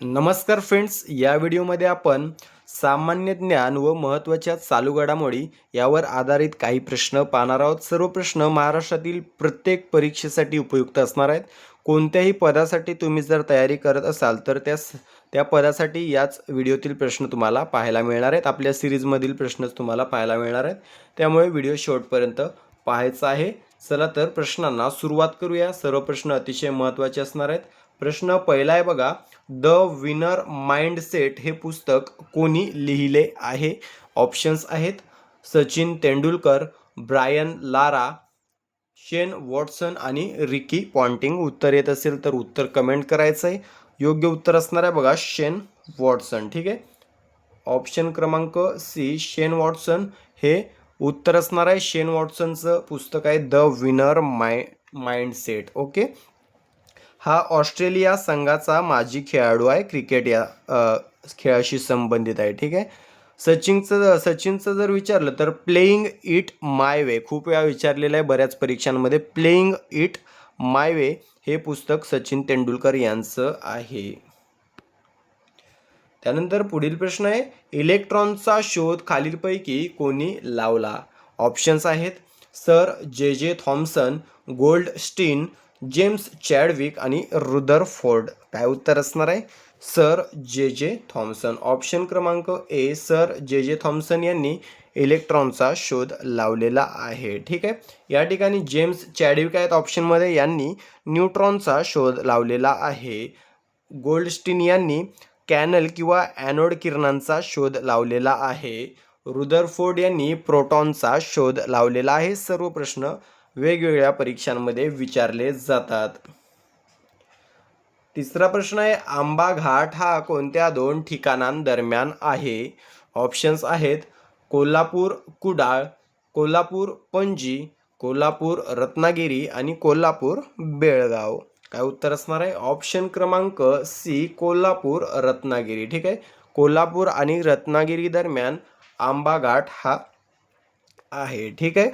नमस्कार फ्रेंड्स, या व्हिडिओमध्ये आपण सामान्य ज्ञान व महत्त्वाच्या चालू घडामोडी यावर आधारित काही प्रश्न पाहणार आहोत. सर्व प्रश्न महाराष्ट्रातील प्रत्येक परीक्षेसाठी उपयुक्त असणार आहेत. कोणत्याही पदासाठी तुम्ही जर तयारी करत असाल तर त्या पदासाठी याच व्हिडिओतील प्रश्न तुम्हाला पाहायला मिळणार आहेत. आपल्या सिरीजमधील प्रश्नच तुम्हाला पाहायला मिळणार आहेत, त्यामुळे व्हिडिओ शेवटपर्यंत पाहायचा आहे. चला तर प्रश्नांना सुरुवात करूया. सर्व प्रश्न अतिशय महत्त्वाचे असणार आहेत. प्रश्न पहिला आहे बघा, द विनर माइंडसेट हे पुस्तक कोणी लिहिले आहे? ऑप्शन्स आहेत सचिन तेंडुलकर, ब्रायन लारा, शेन वॉटसन आणि रिकी पॉन्टिंग. उत्तर येत असेल तर उत्तर कमेंट करायचं आहे. योग्य उत्तर असणार आहे बघा शेन वॉटसन. ठीक आहे, ऑप्शन क्रमांक सी शेन वॉटसन हे उत्तर असणार आहे. शेन वॉटसनचं पुस्तक आहे द विनर माइंडसेट. ओके, हा ऑस्ट्रेलिया संघाचा माजी खेळाडू आहे. क्रिकेट या खेळाशी संबंधित आहे. ठीक आहे, सचिनचं जर विचारलं तर प्लेइंग इट माय वे खूप वेळा विचारलेलं आहे बऱ्याच परीक्षांमध्ये. प्लेइंग इट माय वे हे पुस्तक सचिन तेंडुलकर यांचं आहे. त्यानंतर पुढील प्रश्न आहे, इलेक्ट्रॉनचा शोध खालीलपैकी कोणी लावला? ऑप्शन्स आहेत सर जे J Thomson, Goldstein, James Chadwick आणि रुदरफोर्ड. काय उत्तर असणार आहे? सर जे जे थॉम्सन. ऑप्शन क्रमांक ए सर जे जे थॉम्सन यांनी इलेक्ट्रॉनचा शोध लावलेला आहे. ठीक आहे, या ठिकाणी जेम्स चॅडविक आहेत ऑप्शनमध्ये, यांनी न्यूट्रॉनचा शोध लावलेला आहे. गोल्डस्टीन यांनी कॅनल किंवा ॲनोड किरणांचा शोध लावलेला आहे. रुदरफोर्ड यांनी प्रोटॉनचा शोध लावलेला आहे. सर्व प्रश्न वेगवेगळ्या परीक्षांमध्ये विचारले जातात. तिसरा प्रश्न आहे, आंबा घाट हा कोणत्या दोन ठिकाणांदरम्यान आहे? ऑप्शन्स आहेत कोल्हापूर कुडाळ, कोल्हापूर पणजी, कोल्हापूर रत्नागिरी आणि कोल्हापूर बेळगाव. काय उत्तर असणार आहे? ऑप्शन क्रमांक सी कोल्हापूर रत्नागिरी. ठीक आहे, कोल्हापूर आणि रत्नागिरी दरम्यान आंबा घाट हा आहे. ठीक आहे,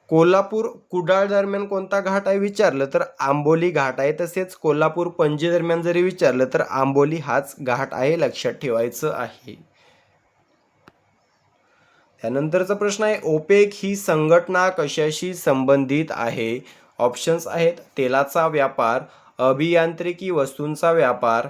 कोल्हापूर कुडाळ दरम्यान कोणता घाट आहे विचारलं तर आंबोली घाट आहे. तसेच कोल्हापूर पणजी दरम्यान जरी विचारलं तर आंबोली हाच घाट आहे, लक्षात ठेवायचं आहे. त्यानंतरचा प्रश्न आहे, ओपेक ही संघटना कशाशी संबंधित आहे? ऑप्शन्स आहेत तेलाचा व्यापार, अभियांत्रिकी वस्तूंचा व्यापार,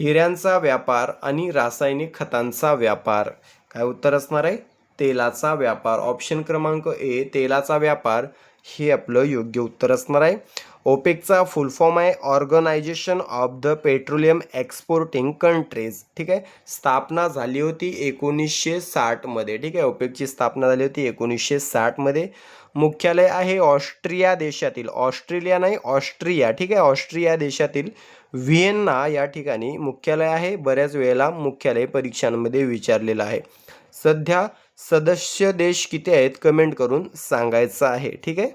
हिऱ्यांचा व्यापार आणि रासायनिक खतांचा व्यापार. काय उत्तर असणार आहे? तेलाचा व्यापार. ऑप्शन क्रमांक ए तेलाचा व्यापार हे आपलं योग्य उत्तर असणार आहे. ओपेकचा फुल फॉर्म आहे organisation of the petroleum exporting countries. ठीक आहे, स्थापना झाली होती 1960 मध्ये. ठीक आहे, ओपेकची स्थापना झाली होती 1960 मध्ये. मुख्यालय आहे ऑस्ट्रिया देशातील, ऑस्ट्रेलिया नाही ऑस्ट्रिया. ठीक आहे, ऑस्ट्रिया देशातील व्हिएन्ना या ठिकाणी मुख्यालय आहे. बऱ्याच वेळेला मुख्यालय परीक्षांमध्ये विचारलेलं आहे. सध्या सदस्य देश किती आहेत कमेंट करून सांगायचं आहे. ठीक आहे,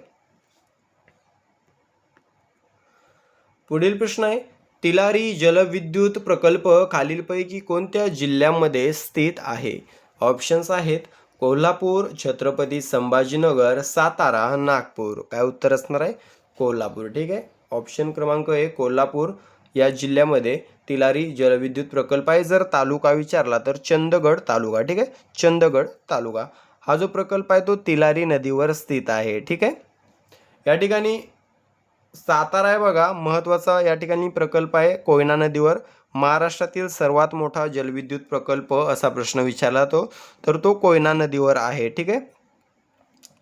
पुढील प्रश्न आहे, तिलारी जलविद्युत प्रकल्प खालीलपैकी कोणत्या जिल्ह्यामध्ये स्थित आहे? ऑप्शन्स आहेत कोल्हापूर, छत्रपती संभाजीनगर, सातारा, नागपूर. काय उत्तर असणार आहे? कोल्हापूर. ठीक आहे, ऑप्शन क्रमांक ए कोल्हापूर या जिल्ह्यामध्ये तिलारी जलविद्युत प्रकल्प आहे. जर तालुका विचारला तर चंदगड तालुका. ठीक आहे, चंदगड तालुका हा जो प्रकल्प आहे तो तिलारी नदीवर स्थित आहे. ठीक आहे, या ठिकाणी सातारा आहे बघा महत्त्वाचा या ठिकाणी प्रकल्प आहे कोयना नदीवर. महाराष्ट्रातील सर्वात मोठा जलविद्युत प्रकल्प असा प्रश्न विचारला तर तो कोयना नदीवर आहे. ठीक आहे,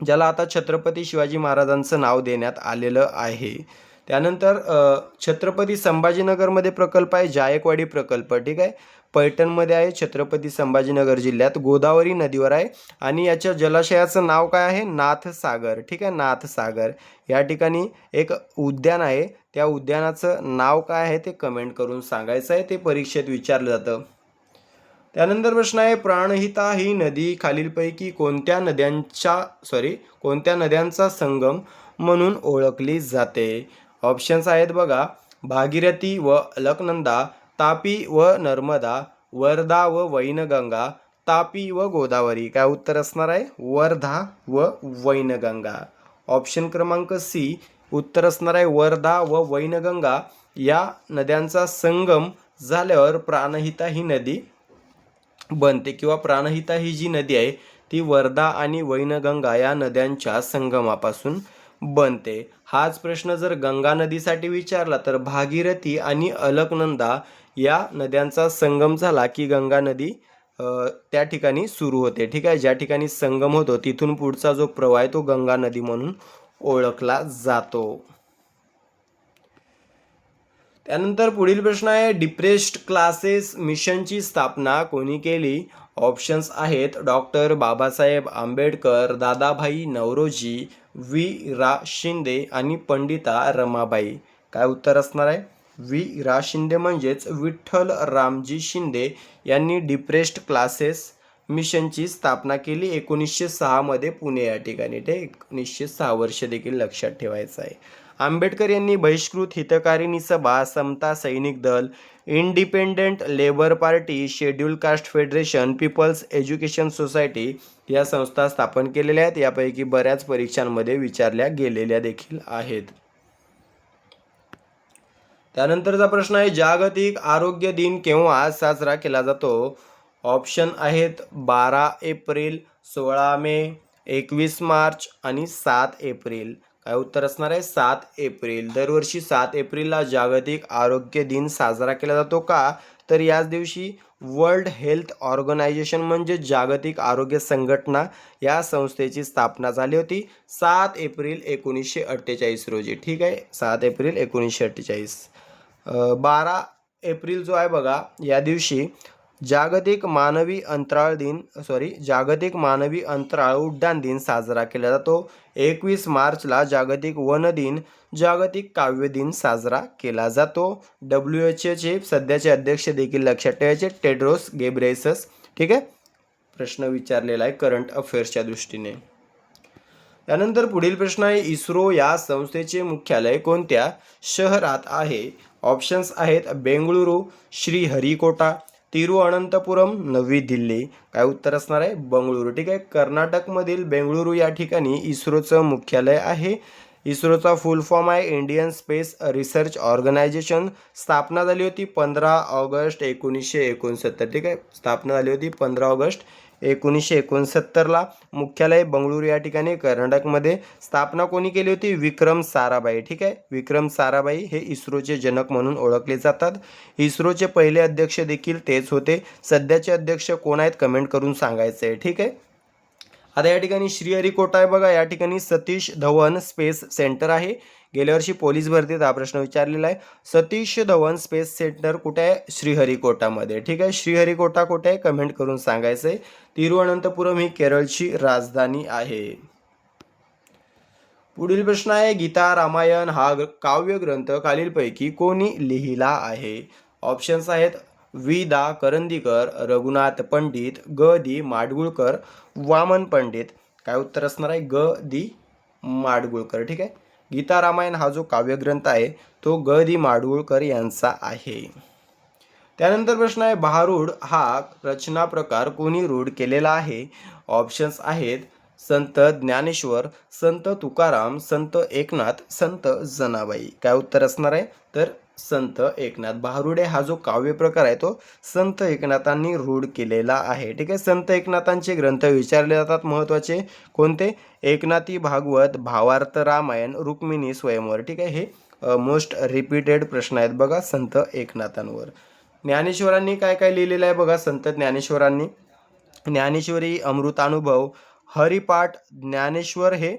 ज्याला आता छत्रपती शिवाजी महाराजांचं नाव देण्यात आलेलं आहे. त्यानंतर छत्रपती संभाजीनगरमध्ये प्रकल्प आहे जायकवाडी प्रकल्प. ठीक आहे, पैठणमध्ये आहे, छत्रपती संभाजीनगर जिल्ह्यात गोदावरी नदीवर आहे आणि याच्या जलाशयाचं नाव काय आहे? नाथसागर. ठीक आहे, नाथसागर या ठिकाणी एक उद्यान आहे, त्या उद्यानाचं नाव काय आहे ते कमेंट करून सांगायचं आहे, ते परीक्षेत विचारलं जातं. त्यानंतर प्रश्न आहे, प्राणहिता ही नदी खालीलपैकी कोणत्या नद्यांचा संगम म्हणून ओळखली जाते? ऑप्शन्स आहेत बघा भागीरथी व अलकनंदा, तापी व नर्मदा, वर्धा व वैनगंगा, तापी व गोदावरी. काय उत्तर असणार आहे? वर्धा व वैनगंगा. ऑप्शन क्रमांक सी उत्तर असणार आहे वर्धा व वैनगंगा या नद्यांचा संगम झाल्यावर प्राणहिता ही नदी बनते किंवा प्राणहिता ही जी नदी आहे ती वर्धा आणि वैनगंगा या नद्यांच्या संगमापासून बनते. हाच प्रश्न जर गंगा नदीसाठी विचारला तर भागीरथी आणि अलकनंदा या नद्यांचा संगम झाला की गंगा नदी त्या ठिकाणी सुरू होते. ठीक आहे, ज्या ठिकाणी संगम होतो तिथून पुढचा जो प्रवाह आहे तो गंगा नदी म्हणून ओळखला जातो. त्यानंतर पुढील प्रश्न आहे, डिप्रेस्ड क्लासेस मिशनची स्थापना कोणी केली? ऑप्शन्स आहेत डॉक्टर बाबासाहेब आंबेडकर, दादाभाई नौरोजी, व्ही रा शिंदे आणि पंडिता रमाबाई. काय उत्तर असणार आहे? व्ही रा शिंदे म्हणजेच विठ्ठल रामजी शिंदे यांनी डिप्रेस्ड क्लासेस मिशनची स्थापना केली 1906 मध्ये पुणे या ठिकाणी. ते 1906 वर्ष देखील लक्षात ठेवायचं आहे. आंबेडकर यांनी बहिष्कृत हितकारिणी सभा, Samata Sainik Dal, independent labour party, schedule caste federation, people's education society या संस्था स्थापन केलेल्या आहेत. यापैकी बऱ्याच परीक्षांमध्ये विचारल्या गेलेल्या देखील आहेत. त्यानंतरचा प्रश्न आहे, जागतिक आरोग्य दिन केव्हा साजरा केला जातो? ऑप्शन आहेत 12 एप्रिल, 16 मे, 21 मार्च आणि 7 एप्रिल. काय उत्तर असणार आहे? 7 एप्रिल. दरवर्षी 7 एप्रिलला जागतिक आरोग्य दिन साजरा केला जातो का? तर याच दिवशी वर्ल्ड हेल्थ ऑर्गनायझेशन म्हणजे जागतिक आरोग्य संघटना या संस्थेची स्थापना झाली होती 7 एप्रिल 1948 रोजी. ठीक आहे, 7 एप्रिल 1948. 12 एप्रिल जो आहे बघा, या दिवशी जागतिक मानवी अंतराळ उड्डाण दिन साजरा केला जातो. 21 मार्चला जागतिक वन दिन, जागतिक काव्य दिन साजरा केला जातो. WHO सध्याचे अध्यक्ष देखील लक्षात ठेवायचे, टेड्रोस घेब्रेयेसस. ठीक आहे, प्रश्न विचारलेला आहे करंट अफेअर्सच्या दृष्टीने. त्यानंतर पुढील प्रश्न आहे, इस्रो या संस्थेचे मुख्यालय कोणत्या शहरात आहे? ऑप्शन्स आहेत बेंगळुरू, श्रीहरिकोटा, तिरुअनंतपुरम, नवी दिल्ली. काय उत्तर असणार आहे? बंगळुरू. ठीक आहे, कर्नाटकमधील बेंगळुरू या ठिकाणी इस्रोचं मुख्यालय आहे. इस्रोचा फुल फॉर्म आहे इंडियन स्पेस रिसर्च ऑर्गनायझेशन. स्थापना झाली होती 15 ऑगस्ट 1969. ठीक आहे, स्थापना झाली होती 15 ऑगस्ट 1969ला. मुख्यालय बंगळुरू या ठिकाणी कर्नाटकमध्ये. स्थापना कोणी केली होती? विक्रम साराभाई. ठीक आहे, विक्रम साराभाई हे इस्रोचे जनक म्हणून ओळखले जातात. इस्रोचे पहिले अध्यक्ष देखील तेच होते. सध्याचे अध्यक्ष कोण आहेत कमेंट करून सांगायचं आहे. ठीक आहे, आता या ठिकाणी श्रीहरिकोटा आहे बघा, या ठिकाणी सतीश धवन स्पेस सेंटर आहे. गेल्या वर्षी पोलीस भरतीत हा प्रश्न विचारलेला आहे. सतीश धवन स्पेस सेंटर कुठे आहे? श्रीहरिकोटामध्ये. ठीक आहे, श्रीहरिकोटा कुठे आहे कमेंट करून सांगायचं आहे. तिरुअनंतपुरम ही केरळची राजधानी आहे. पुढील प्रश्न आहे, गीता रामायण हा काव्यग्रंथ खालीलपैकी कोणी लिहिला आहे? ऑप्शन्स आहेत वि दा करंदीकर, रघुनाथ पंडित, ग दी माडगुळकर, वामन पंडित. काय उत्तर असणार आहे? ग दी माडगुळकर. ठीक आहे, गीता रामायण हा जो काव्यग्रंथ आहे तो ग दी माडगुळकर यांचा आहे. त्यानंतर प्रश्न आहे, भारूड हा रचना प्रकार कोणी रूढ केलेला आहे? ऑप्शन्स आहेत संत ज्ञानेश्वर, संत तुकाराम, संत एकनाथ, संत जनाबाई. काय उत्तर असणार आहे? तर संत एकनाथ. भारुडे हा जो काव्य प्रकार आहे तो संत एकनाथांनी रूढ केलेला आहे. ठीक आहे, संत एकनाथांचे ग्रंथ विचारले जातात महत्त्वाचे कोणते? एकनाथी भागवत, भावार्थ रामायण, रुक्मिणी स्वयंवर. ठीक आहे, हे मोस्ट रिपीटेड प्रश्न आहेत बघा संत एकनाथांवर. ज्ञानेश्वरांनी काय काय लिहिलेलं आहे बघा संत ज्ञानेश्वरांनी? ज्ञानेश्वरी, अमृतानुभव, हरिपाठ. ज्ञानेश्वर हे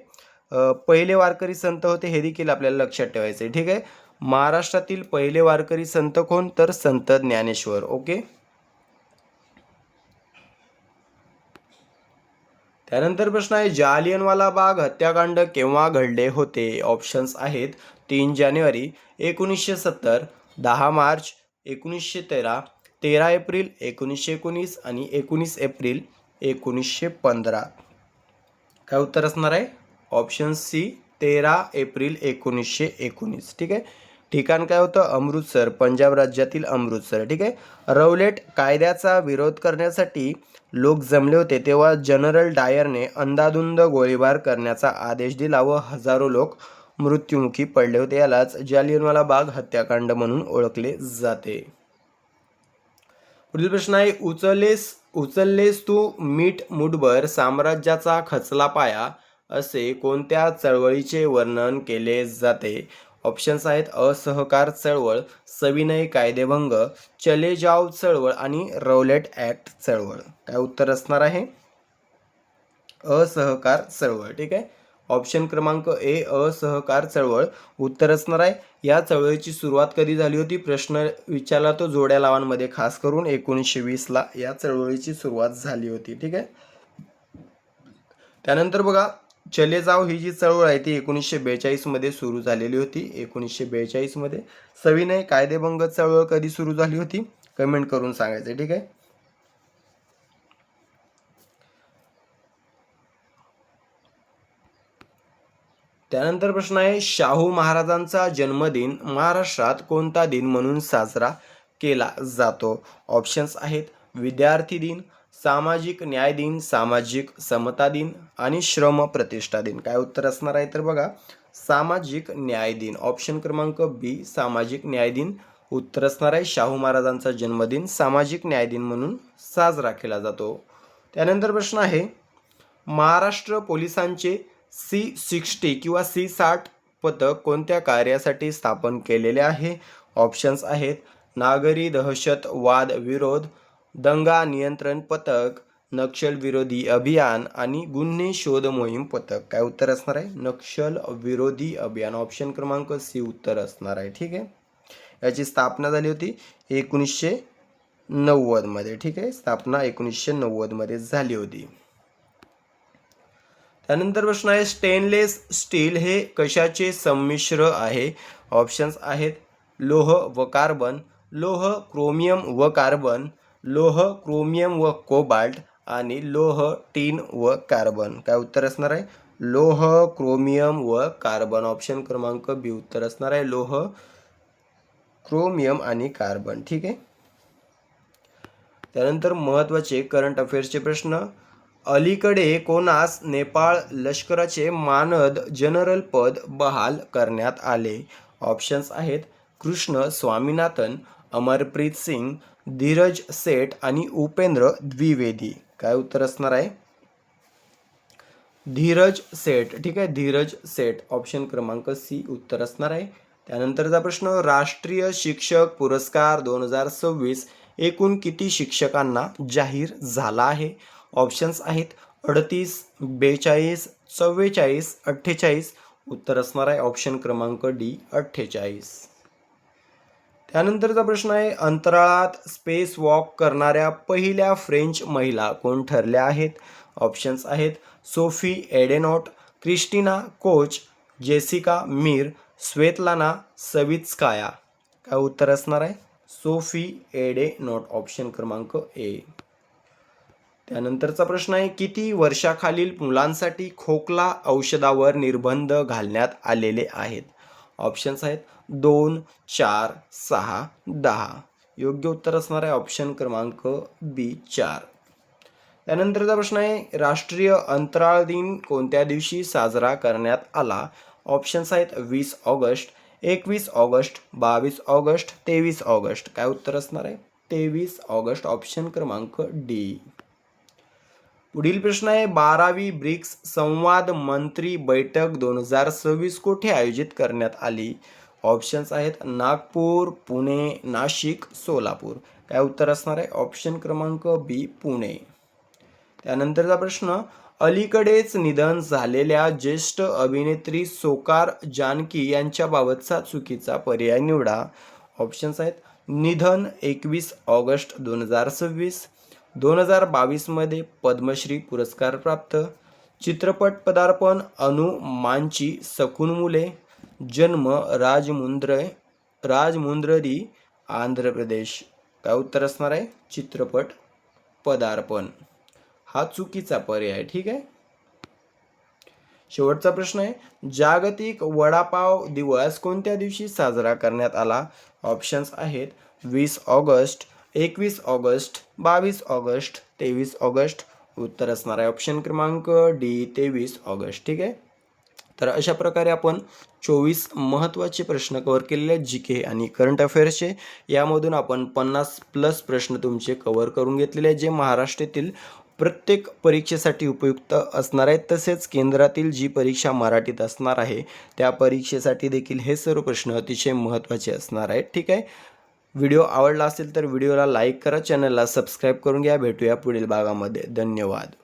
पहिले वारकरी संत होते हे देखील आपल्याला लक्षात ठेवायचे. ठीक आहे, महाराष्ट्रातील पहिले वारकरी संत कोण? तर संत ज्ञानेश्वर. ओके, त्यानंतर प्रश्न आहे, जालियनवाला बाग हत्याकांड केव्हा घडले होते? ऑप्शन्स आहेत 3 जानेवारी 1970, 10 मार्च 1913, 13 एप्रिल 1919 आणि 19 एप्रिल 1915. काय उत्तर असणार आहे? Option C 13 April 1919. ठीक आहे, ठिकाण काय होतं? अमृतसर, पंजाब राज्यातील अमृतसर. ठीक आहे, रौलेट कायद्याचा विरोध करण्यासाठी लोक जमले होते तेव्हा जनरल डायरने अंधाधुंद गोळीबार करण्याचा आदेश दिला व हजारो लोक मृत्युमुखी पडले होते. यालाच जालियनवाला बाग हत्याकांड म्हणून ओळखले जाते. पुढील प्रश्न आहे, उचललेस तू मीठ मुठभर साम्राज्याचा खचला पाया असे कोणत्या चळवळीचे वर्णन केले जाते? ऑप्शन्स आहेत असहकार चळवळ, सविनय कायदेभंग, चले जाव चळवळ आणि रौलेट ॲक्ट चळवळ. काय उत्तर असणार आहे? असहकार चळवळ. ठीक आहे, ऑप्शन क्रमांक ए असहकार चळवळ उत्तर असणार आहे. या चळवळीची सुरुवात कधी झाली होती? प्रश्न विचारला तो जोड्या लावांमध्ये, खास करून 1920ला या चळवळीची सुरुवात झाली होती. ठीक आहे, त्यानंतर बघा, चले जाव ही जी चळवळ आहे ती 1942 मध्ये सुरू झालेली होती. 1942 मध्ये. सविनय कायदेभंग चळवळ कधी सुरू झाली होती? कमेंट करून सांगायचं. ठीक आहे, त्यानंतर प्रश्न आहे, शाहू महाराजांचा जन्मदिन महाराष्ट्रात कोणता दिन म्हणून साजरा केला जातो? ऑप्शन्स आहेत विद्यार्थी दिन, सामाजिक न्याय दिन, सामाजिक समता दिन आणि श्रम प्रतिष्ठा दिन. काय उत्तर असणार आहे? तर बघा, सामाजिक न्याय दिन. ऑप्शन क्रमांक बी सामाजिक न्याय दिन उत्तर असणार आहे. शाहू महाराजांचा जन्मदिन सामाजिक न्याय दिन म्हणून साजरा केला जातो. त्यानंतर प्रश्न आहे, महाराष्ट्र पोलिसांचे C60 किंवा C60 पथक कोणत्या कार्यासाठी स्थापन केलेले आहे? ऑप्शन्स आहेत नागरी दहशतवाद विरोध, दंगा नियंत्रण पथक, नक्षल विरोधी अभियान आणि गुन्हे शोध मोहीम पथक. काय उत्तर असणार आहे? नक्षल विरोधी अभियान. ऑप्शन क्रमांक सी उत्तर असणार आहे. ठीक आहे, याची स्थापना झाली होती 1990 मध्ये. ठीक आहे, स्थापना 1990 मध्ये झाली होती. त्यानंतर प्रश्न आहे, स्टेनलेस स्टील हे कशाचे संमिश्र आहे? ऑप्शन्स आहेत लोह व कार्बन, लोह क्रोमियम व कार्बन, लोह क्रोमियम व कोबाल्ट आणि लोह टीन व कार्बन. काय उत्तर असणार आहे? लोह क्रोमियम व कार्बन. ऑप्शन क्रमांक बी उत्तर असणार आहे, लोह क्रोमियम आणि कार्बन. ठीक आहे, त्यानंतर महत्त्वाचे करंट अफेअर्सचे प्रश्न. अलीकडे कोणास नेपाळ लष्कराचे मानद जनरल पद बहाल करण्यात आले? ऑप्शन्स आहेत कृष्ण स्वामीनाथन, अमरप्रीत सिंग, धीरज सेठ आणि उपेंद्र द्विवेदी. काय उत्तर असणार आहे? धीरज सेठ. ठीक आहे, धीरज सेठ. ऑप्शन क्रमांक सी उत्तर असणार आहे. त्यानंतरचा प्रश्न, राष्ट्रीय शिक्षक पुरस्कार 2026 एकूण किती शिक्षकांना जाहीर झाला आहे? ऑप्शन्स आहेत 38, 42, 44, 48. उत्तर असणार आहे ऑप्शन क्रमांक डी 48. त्यानंतरचा प्रश्न आहे, अंतराळात स्पेस वॉक करणाऱ्या पहिल्या फ्रेंच महिला कोण ठरल्या आहेत? ऑप्शन्स आहेत Sophie एडेनॉट, Christina coach, Jessica Mir, Svetlana Savitskaya. काय उत्तर असणार आहे? सोफी एडेनॉट. ऑप्शन क्रमांक ए. त्यानंतरचा प्रश्न आहे, किती वर्षाखालील मुलांसाठी खोकला औषधावर निर्बंध घालण्यात आलेले आहेत? ऑप्शन्स आहेत 2, 4, 6, 10. योग्य उत्तर असणार आहे ऑप्शन क्रमांक बी 4. त्यानंतरचा प्रश्न आहे, राष्ट्रीय अंतराळ दिन कोणत्या दिवशी साजरा करण्यात आला? ऑप्शन्स आहेत 20 ऑगस्ट, 21 ऑगस्ट, 22 ऑगस्ट, 23 ऑगस्ट. काय उत्तर असणार आहे? 23 ऑगस्ट. ऑप्शन क्रमांक डी. पुढील प्रश्न आहे, 12वी ब्रिक्स संवाद मंत्री बैठक 2026 कोठे आयोजित करण्यात आली? ऑप्शन्स आहेत नागपूर, पुणे, नाशिक, सोलापूर. काय उत्तर असणार आहे? ऑप्शन क्रमांक बी पुणे. त्यानंतरचा प्रश्न, अलीकडेच निधन झालेल्या ज्येष्ठ अभिनेत्री सोकार जानकी यांच्याबाबतचा चुकीचा पर्याय निवडा. ऑप्शन्स आहेत निधन 21 ऑगस्ट 2026, 2022 मध्ये पद्मश्री पुरस्कार प्राप्त, चित्रपट पदार्पण अनु मांची सकून मुले, जन्म राजमुंद्री आंध्र प्रदेश. काय उत्तर असणार आहे? चित्रपट पदार्पण. हा चुकीचा पर्याय आहे. ठीक आहे, शेवटचा प्रश्न आहे, जागतिक वडापाव दिवस कोणत्या दिवशी साजरा करण्यात आला? ऑप्शन्स आहेत 20 ऑगस्ट, 21 ऑगस्ट, 22 ऑगस्ट, 23 ऑगस्ट. उत्तर असणार आहे ऑप्शन क्रमांक डी 23 ऑगस्ट. ठीक आहे, तर अशा प्रकारे आपण 24 महत्त्वाचे प्रश्न कव्हर केलेले आहेत GK आणि करंट अफेअर्सचे. यामधून आपण 50+ प्रश्न तुमचे कव्हर करून घेतलेले आहेत, जे महाराष्ट्रातील प्रत्येक परीक्षेसाठी उपयुक्त असणार आहेत. तसेच केंद्रातील जी परीक्षा मराठीत असणार आहे त्या परीक्षेसाठी देखील हे सर्व प्रश्न अतिशय महत्त्वाचे असणार आहेत. ठीक आहे. व्हिडिओ आवडला असेल तर व्हिडिओला लाईक करा, चॅनलला सबस्क्राईब करून घ्या. भेटूया पुढील भागामध्ये. धन्यवाद.